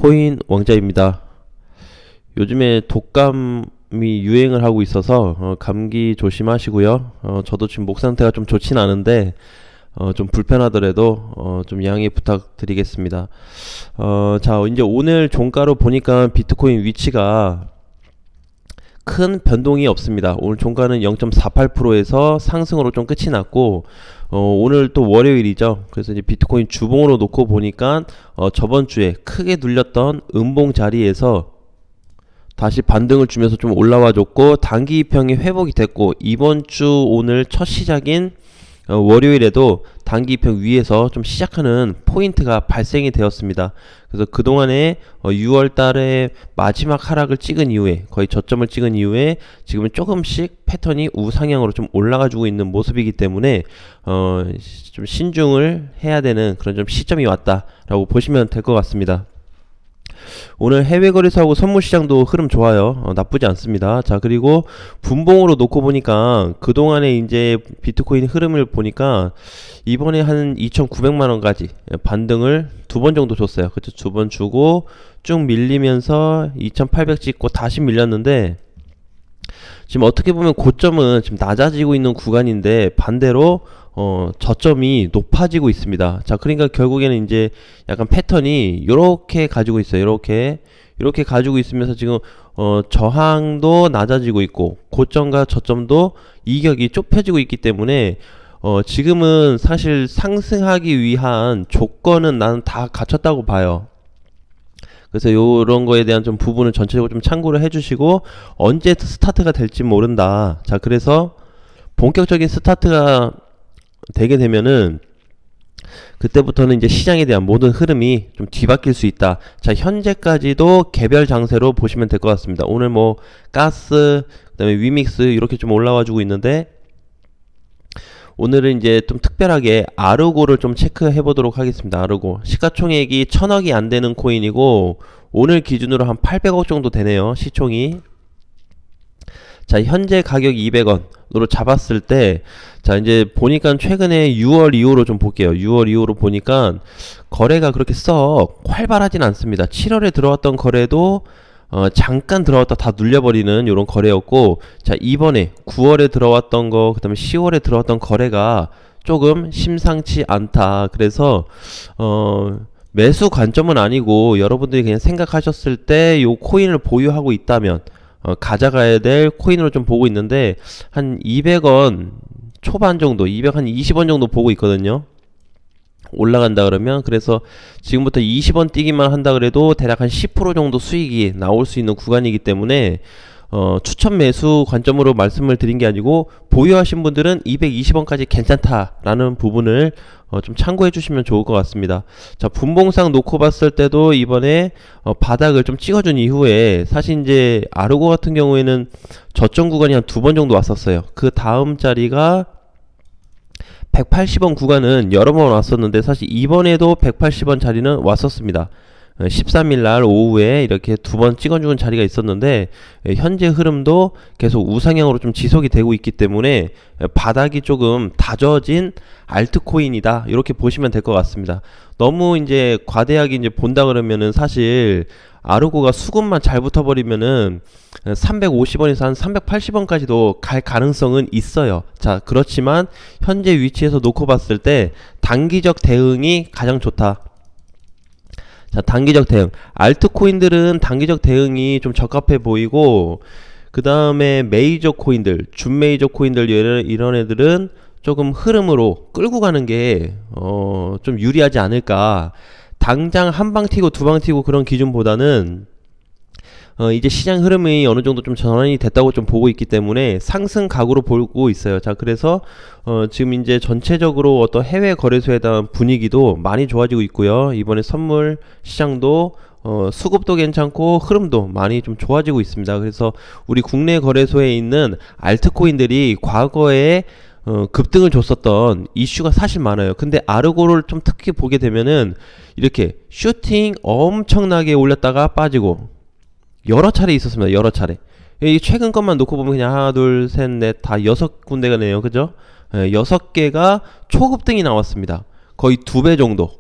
비트코인 왕자입니다. 요즘에 독감이 유행을 하고 있어서 감기 조심하시고요. 저도 지금 목 상태가 좀 좋진 않은데 좀 불편하더라도 좀 양해 부탁드리겠습니다. 자, 이제 오늘 종가로 보니까 비트코인 위치가 큰 변동이 없습니다. 오늘 종가는 0.48%에서 상승으로 좀 끝이 났고, 오늘 또 월요일이죠. 그래서 이제 비트코인 주봉으로 놓고 보니까 저번 주에 크게 눌렸던 음봉 자리에서 다시 반등을 주면서 좀 올라와 줬고, 단기 이평이 회복이 됐고, 이번 주 오늘 첫 시작인 월요일에도 단기 이평 위에서 좀 시작하는 포인트가 발생이 되었습니다. 그래서 그동안에 6월 달에 마지막 하락을 찍은 이후에, 거의 저점을 찍은 이후에 지금은 조금씩 패턴이 우상향으로 좀 올라가 주고 있는 모습이기 때문에 좀 신중을 해야 되는 그런 좀 시점이 왔다라고 보시면 될 것 같습니다. 오늘 해외 거래소하고 선물 시장도 흐름 좋아요. 나쁘지 않습니다. 자, 그리고 분봉으로 놓고 보니까 그동안에 이제 비트코인 흐름을 보니까 이번에 한 2,900만 원까지 반등을 두 번 정도 줬어요. 그렇죠? 두 번 주고 쭉 밀리면서 2,800 찍고 다시 밀렸는데, 지금 어떻게 보면 고점은 지금 낮아지고 있는 구간인데 반대로 저점이 높아지고 있습니다. 자, 그러니까 결국에는 이제 약간 패턴이 요렇게 가지고 있어요. 요렇게 가지고 있으면서 지금 저항도 낮아지고 있고 고점과 저점도 이격이 좁혀지고 있기 때문에 지금은 사실 상승하기 위한 조건은 나는 다 갖췄다고 봐요. 그래서 요런 거에 대한 좀 부분을 전체적으로 좀 참고를 해주시고, 언제 스타트가 될지 모른다. 자, 그래서 본격적인 스타트가 되게 되면은 그때부터는 이제 시장에 대한 모든 흐름이 좀 뒤바뀔 수 있다. 자, 현재까지도 개별 장세로 보시면 될 것 같습니다. 오늘 뭐 가스, 그다음에 위믹스 이렇게 좀 올라와 주고 있는데, 오늘은 이제 좀 특별하게 아르고를 좀 체크해 보도록 하겠습니다. 아르고 시가총액이 1000억이 안 되는 코인이고, 오늘 기준으로 한 800억 정도 되네요, 시총이. 자, 현재 가격 200원으로 잡았을 때, 자, 이제 보니까 최근에 6월 이후로 좀 볼게요. 6월 이후로 보니까 거래가 그렇게 썩 활발하진 않습니다. 7월에 들어왔던 거래도 잠깐 들어왔다 다 눌려버리는 이런 거래였고, 자, 이번에 9월에 들어왔던 거, 그 다음에 10월에 들어왔던 거래가 조금 심상치 않다. 그래서 매수 관점은 아니고 여러분들이 그냥 생각하셨을 때 요 코인을 보유하고 있다면 가져가야 될 코인으로 좀 보고 있는데, 한 200원 초반 정도, 220원 정도 보고 있거든요. 올라간다 그러면. 그래서 지금부터 20원 뛰기만 한다 그래도 대략 한 10% 정도 수익이 나올 수 있는 구간이기 때문에 추천 매수 관점으로 말씀을 드린 게 아니고, 보유하신 분들은 220원까지 괜찮다라는 부분을 좀 참고해 주시면 좋을 것 같습니다. 자, 분봉상 놓고 봤을 때도 이번에 바닥을 좀 찍어준 이후에, 사실 이제 아르고 같은 경우에는 저점 구간이 한 두 번 정도 왔었어요. 그 다음 자리가 180원 구간은 여러 번 왔었는데, 사실 이번에도 180원 자리는 왔었습니다. 13일날 오후에 이렇게 두 번 찍어주는 자리가 있었는데, 현재 흐름도 계속 우상향으로 좀 지속이 되고 있기 때문에 바닥이 조금 다져진 알트코인이다, 이렇게 보시면 될 것 같습니다. 너무 이제 과대하게 이제 본다 그러면은 사실 아르고가 수급만 잘 붙어버리면은 350원에서 한 380원까지도 갈 가능성은 있어요. 자, 그렇지만 현재 위치에서 놓고 봤을 때 단기적 대응이 가장 좋다. 자, 단기적 대응. 알트코인들은 단기적 대응이 좀 적합해 보이고, 그 다음에 메이저 코인들, 준메이저 코인들, 이런 애들은 조금 흐름으로 끌고 가는 게 좀 유리하지 않을까. 당장 한 방 튀고 두 방 튀고 그런 기준보다는 이제 시장 흐름이 어느 정도 좀 전환이 됐다고 좀 보고 있기 때문에 상승 각으로 보고 있어요. 자, 그래서 지금 이제 전체적으로 어떤 해외 거래소에 대한 분위기도 많이 좋아지고 있고요. 이번에 선물 시장도 수급도 괜찮고 흐름도 많이 좀 좋아지고 있습니다. 그래서 우리 국내 거래소에 있는 알트코인들이 과거에 급등을 줬었던 이슈가 사실 많아요. 근데 아르고를 좀 특히 보게 되면은 이렇게 슈팅 엄청나게 올렸다가 빠지고 여러 차례 있었습니다. 여러 차례. 이 최근 것만 놓고 보면 그냥 하나, 둘, 셋, 넷, 다 6군데가 네요. 그죠? 6개가 초급등이 나왔습니다. 거의 2배 정도.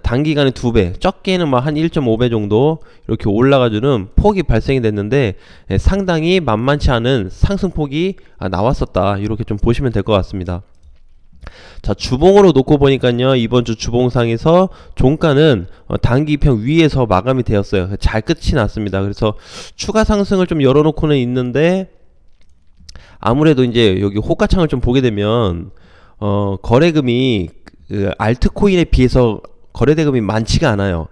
단기간에 2배, 적게는 한 1.5배 정도 이렇게 올라가주는 폭이 발생이 됐는데 상당히 만만치 않은 상승폭이 나왔었다. 이렇게 좀 보시면 될 것 같습니다. 자, 주봉으로 놓고 보니까요, 이번 주 주봉상에서 종가는 단기평 위에서 마감이 되었어요. 잘 끝이 났습니다. 그래서 추가 상승을 좀 열어놓고는 있는데 아무래도 이제 여기 호가창을 좀 보게 되면 거래금이 알트코인에 비해서 거래대금이 많지가 않아요.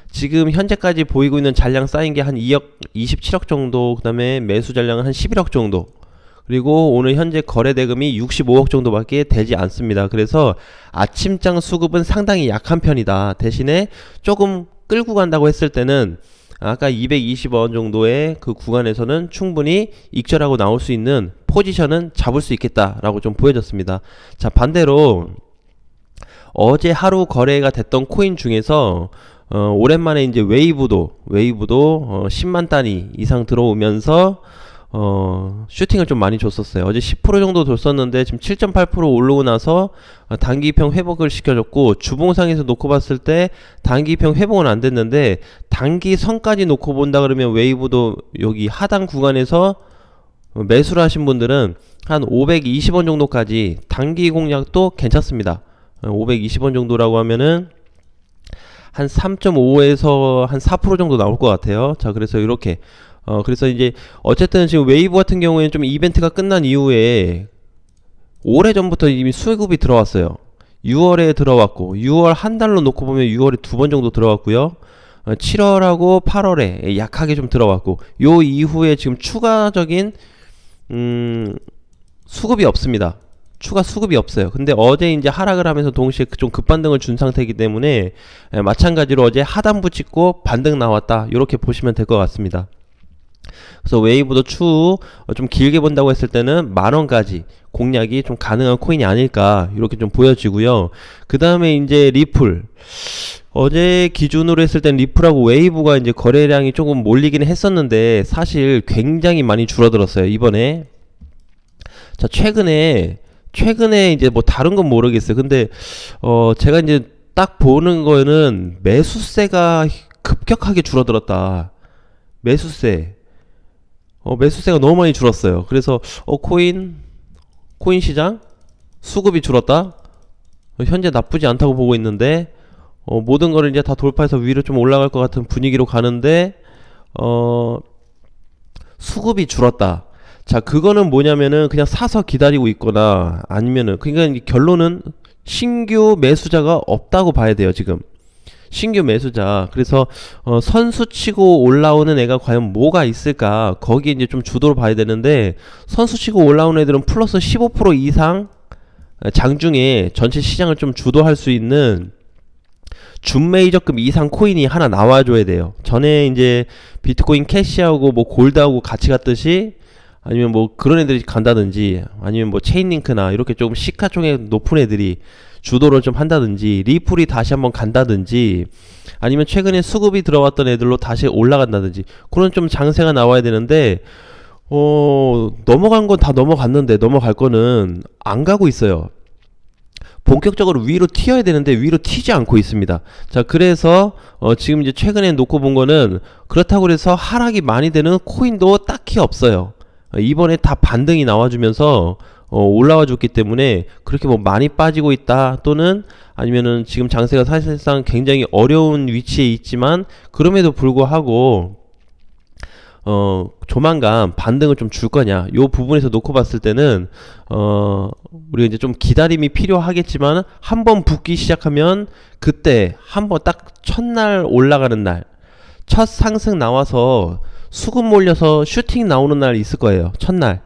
지금 현재까지 보이고 있는 잔량 쌓인 게 한 2억 27억 정도, 그 다음에 매수 잔량은 한 11억 정도, 그리고 오늘 현재 거래대금이 65억 정도밖에 되지 않습니다. 그래서 아침장 수급은 상당히 약한 편이다. 대신에 조금 끌고 간다고 했을 때는 아까 220원 정도의 그 구간에서는 충분히 익절하고 나올 수 있는 포지션은 잡을 수 있겠다라고 좀 보여졌습니다. 자, 반대로 어제 하루 거래가 됐던 코인 중에서 오랜만에 이제 웨이브도 10만 단위 이상 들어오면서 슈팅을 좀 많이 줬었어요. 어제 10% 정도 줬었는데 지금 7.8% 오르고 나서 단기평 회복을 시켜줬고, 주봉상에서 놓고 봤을 때 단기평 회복은 안 됐는데 단기 선까지 놓고 본다 그러면 웨이브도 여기 하단 구간에서 매수를 하신 분들은 한 520원 정도까지 단기 공략도 괜찮습니다. 520원 정도라고 하면은 한 3.5에서 한 4% 정도 나올 것 같아요. 자, 그래서 이렇게 그래서 이제 어쨌든 지금 웨이브 같은 경우에는 좀 이벤트가 끝난 이후에 오래전부터 이미 수급이 들어왔어요. 6월에 들어왔고, 6월 한 달로 놓고 보면 6월에 2번 정도 들어왔고요. 7월하고 8월에 약하게 좀 들어왔고, 요 이후에 지금 추가적인 수급이 없습니다. 추가 수급이 없어요. 근데 어제 이제 하락을 하면서 동시에 좀 급반등을 준 상태이기 때문에 마찬가지로 어제 하단부 찍고 반등 나왔다, 이렇게 보시면 될 것 같습니다. 그래서 웨이브도 추후 좀 길게 본다고 했을 때는 10,000원까지 공략이 좀 가능한 코인이 아닐까, 이렇게 좀 보여지고요. 그 다음에 이제 리플, 어제 기준으로 했을 땐 리플하고 웨이브가 이제 거래량이 조금 몰리기는 했었는데 사실 굉장히 많이 줄어들었어요, 이번에. 자, 최근에 이제 뭐 다른 건 모르겠어요. 근데 제가 이제 딱 보는 거는 매수세가 급격하게 줄어들었다. 매수세가 너무 많이 줄었어요. 그래서 코인 시장 수급이 줄었다. 현재 나쁘지 않다고 보고 있는데 모든 거를 이제 다 돌파해서 위로 좀 올라갈 것 같은 분위기로 가는데 수급이 줄었다. 자, 그거는 뭐냐면은 그냥 사서 기다리고 있거나 아니면은, 그러니까 결론은 신규 매수자가 없다고 봐야 돼요, 지금. 신규 매수자. 그래서 선수 치고 올라오는 애가 과연 뭐가 있을까, 거기에 이제 좀 주도를 봐야 되는데, 선수 치고 올라오는 애들은 플러스 15% 이상 장중에 전체 시장을 좀 주도할 수 있는 준메이저급 이상 코인이 하나 나와줘야 돼요. 전에 이제 비트코인 캐시하고 뭐 골드하고 같이 갔듯이, 아니면 뭐 그런 애들이 간다든지, 아니면 뭐 체인링크나 이렇게 조금 시가총액 높은 애들이 주도를 좀 한다든지, 리플이 다시 한번 간다든지, 아니면 최근에 수급이 들어왔던 애들로 다시 올라간다든지, 그런 좀 장세가 나와야 되는데 넘어간 건 다 넘어갔는데 넘어갈 거는 안 가고 있어요. 본격적으로 위로 튀어야 되는데 위로 튀지 않고 있습니다. 자, 그래서 지금 이제 최근에 놓고 본 거는, 그렇다고 해서 하락이 많이 되는 코인도 딱히 없어요. 이번에 다 반등이 나와주면서 올라와 줬기 때문에 그렇게 뭐 많이 빠지고 있다, 또는 아니면은 지금 장세가 사실상 굉장히 어려운 위치에 있지만 그럼에도 불구하고 조만간 반등을 좀 줄 거냐, 요 부분에서 놓고 봤을 때는 우리가 이제 좀 기다림이 필요하겠지만, 한번 붙기 시작하면 그때 한번 딱 첫날 올라가는 날, 첫 상승 나와서 수급 몰려서 슈팅 나오는 날 있을 거예요, 첫날.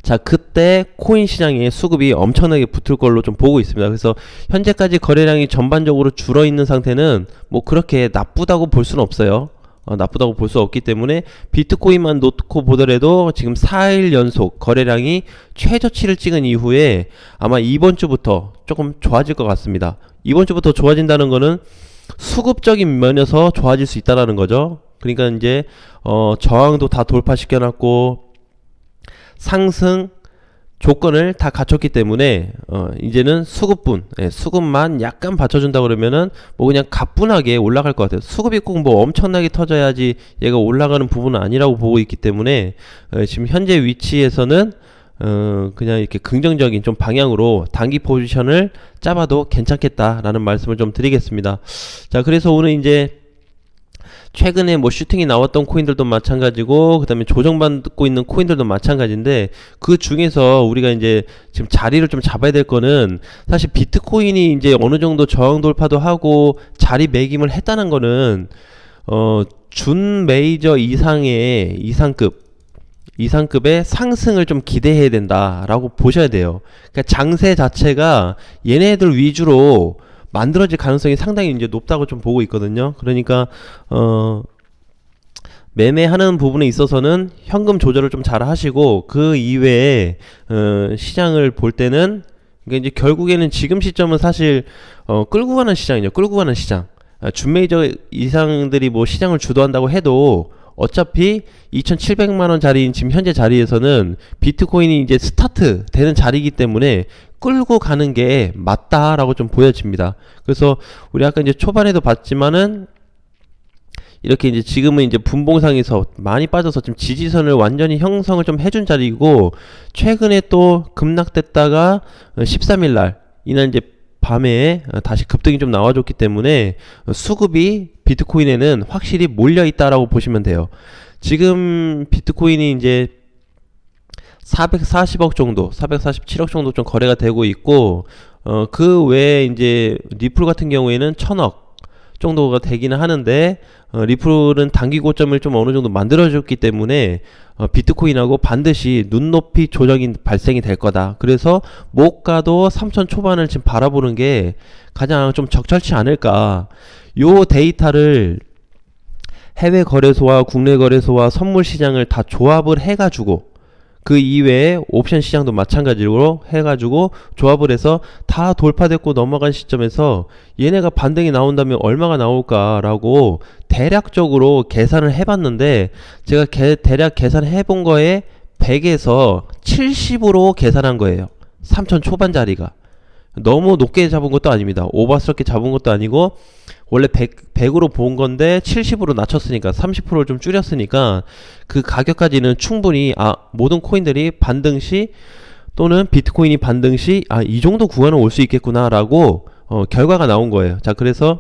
자, 그때 코인 시장에 수급이 엄청나게 붙을 걸로 좀 보고 있습니다. 그래서 현재까지 거래량이 전반적으로 줄어 있는 상태는 뭐 그렇게 나쁘다고 볼 수는 없어요. 나쁘다고 볼 수 없기 때문에 비트코인만 놓고 보더라도 지금 4일 연속 거래량이 최저치를 찍은 이후에 아마 이번 주부터 조금 좋아질 것 같습니다. 이번 주부터 좋아진다는 거는 수급적인 면에서 좋아질 수 있다라는 거죠. 그러니까 이제 저항도 다 돌파시켜 놨고, 상승 조건을 다 갖췄기 때문에 이제는 수급분, 수급만 약간 받쳐준다 그러면은 뭐 그냥 가뿐하게 올라갈 것 같아요. 수급이 꼭 뭐 엄청나게 터져야지 얘가 올라가는 부분은 아니라고 보고 있기 때문에 지금 현재 위치에서는 그냥 이렇게 긍정적인 좀 방향으로 단기 포지션을 잡아도 괜찮겠다라는 말씀을 좀 드리겠습니다. 자, 그래서 오늘 이제 최근에 뭐 슈팅이 나왔던 코인들도 마찬가지고, 그 다음에 조정받고 있는 코인들도 마찬가지인데, 그 중에서 우리가 이제 지금 자리를 좀 잡아야 될 거는, 사실 비트코인이 이제 어느 정도 저항 돌파도 하고 자리 매김을 했다는 거는 준 메이저 이상의 이상급의 상승을 좀 기대해야 된다라고 보셔야 돼요. 그러니까 장세 자체가 얘네들 위주로 만들어질 가능성이 상당히 이제 높다고 좀 보고 있거든요. 그러니까 매매하는 부분에 있어서는 현금 조절을 좀 잘 하시고, 그 이외에 시장을 볼 때는, 그러니까 이제 결국에는 지금 시점은 사실 끌고 가는 시장이죠. 끌고 가는 시장. 준메이저 이상들이 뭐 시장을 주도한다고 해도 어차피 2,700만원짜리인 지금 현재 자리에서는 비트코인이 이제 스타트 되는 자리이기 때문에 끌고 가는 게 맞다라고 좀 보여집니다. 그래서 우리 아까 이제 초반에도 봤지만은 이렇게 이제 지금은 이제 분봉상에서 많이 빠져서 지금 지지선을 완전히 형성을 좀 해준 자리이고, 최근에 또 급락됐다가 13일날 이날 이제 밤에 다시 급등이 좀 나와줬기 때문에 수급이 비트코인에는 확실히 몰려 있다라고 보시면 돼요. 지금 비트코인이 이제 440억 정도, 447억 정도 좀 거래가 되고 있고, 그 외에 이제 리플 같은 경우에는 1000억 정도가 되기는 하는데, 리플은 단기 고점을 좀 어느 정도 만들어줬기 때문에 비트코인하고 반드시 눈높이 조정이 발생이 될 거다. 그래서 못 가도 3000 초반을 지금 바라보는 게 가장 좀 적절치 않을까. 요 데이터를 해외 거래소와 국내 거래소와 선물 시장을 다 조합을 해가지고, 그 이외에 옵션 시장도 마찬가지로 해가지고 조합을 해서 다 돌파됐고 넘어간 시점에서 얘네가 반등이 나온다면 얼마가 나올까라고 대략적으로 계산을 해봤는데, 제가 대략 계산해본 거에 100에서 70으로 계산한 거예요. 3000 초반 자리가 너무 높게 잡은 것도 아닙니다. 오버스럽게 잡은 것도 아니고, 원래 100으로 본 건데 70으로 낮췄으니까 30%를 좀 줄였으니까 그 가격까지는 충분히 모든 코인들이 반등 시 또는 비트코인이 반등 시 이 정도 구간은 올 수 있겠구나 라고 결과가 나온 거예요. 자, 그래서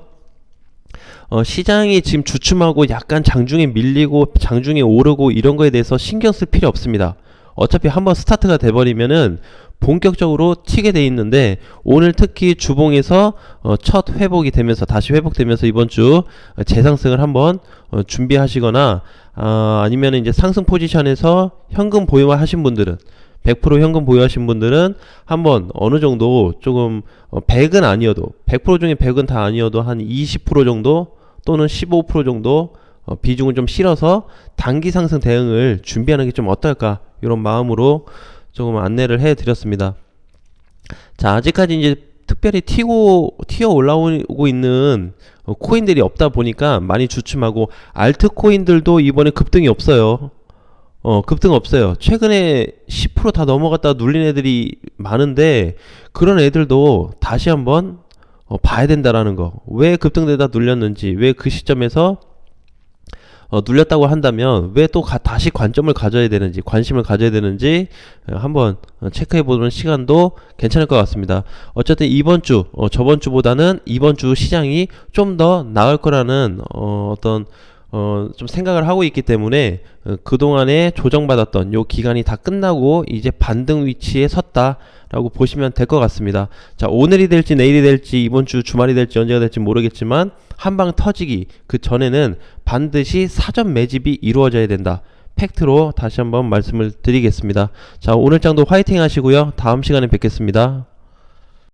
시장이 지금 주춤하고 약간 장중에 밀리고 장중에 오르고 이런 거에 대해서 신경 쓸 필요 없습니다. 어차피 한번 스타트가 돼버리면은 본격적으로 튀게 돼 있는데, 오늘 특히 주봉에서 첫 회복이 되면서 다시 회복되면서 이번 주 재상승을 한번 준비하시거나, 아니면 이제 상승 포지션에서 현금 보유만 하신 분들은, 100% 현금 보유하신 분들은 한번 어느 정도 조금 100은 아니어도 100% 중에 100은 다 아니어도 한 20% 정도 또는 15% 정도 비중을 좀 실어서 단기 상승 대응을 준비하는 게 좀 어떨까, 이런 마음으로 조금 안내를 해 드렸습니다. 자, 아직까지 이제 특별히 튀어 올라오고 있는 코인들이 없다 보니까 많이 주춤하고, 알트 코인들도 이번에 급등이 없어요. 급등 없어요. 최근에 10% 다 넘어갔다 눌린 애들이 많은데, 그런 애들도 다시 한번 봐야 된다라는 거. 왜 급등되다 눌렸는지, 왜 그 시점에서 눌렸다고 한다면 왜 또 다시 관점을 가져야 되는지, 관심을 가져야 되는지 한번 체크해 보는 시간도 괜찮을 것 같습니다. 어쨌든 이번 주 저번 주보다는 이번 주 시장이 좀 더 나을 거라는 좀 생각을 하고 있기 때문에 그동안에 조정받았던 요 기간이 다 끝나고 이제 반등 위치에 섰다 라고 보시면 될 것 같습니다. 자, 오늘이 될지 내일이 될지 이번 주 주말이 될지 언제가 될지 모르겠지만 한방 터지기 그 전에는 반드시 사전 매집이 이루어져야 된다. 팩트로 다시 한번 말씀을 드리겠습니다. 자, 오늘 장도 화이팅 하시고요. 다음 시간에 뵙겠습니다.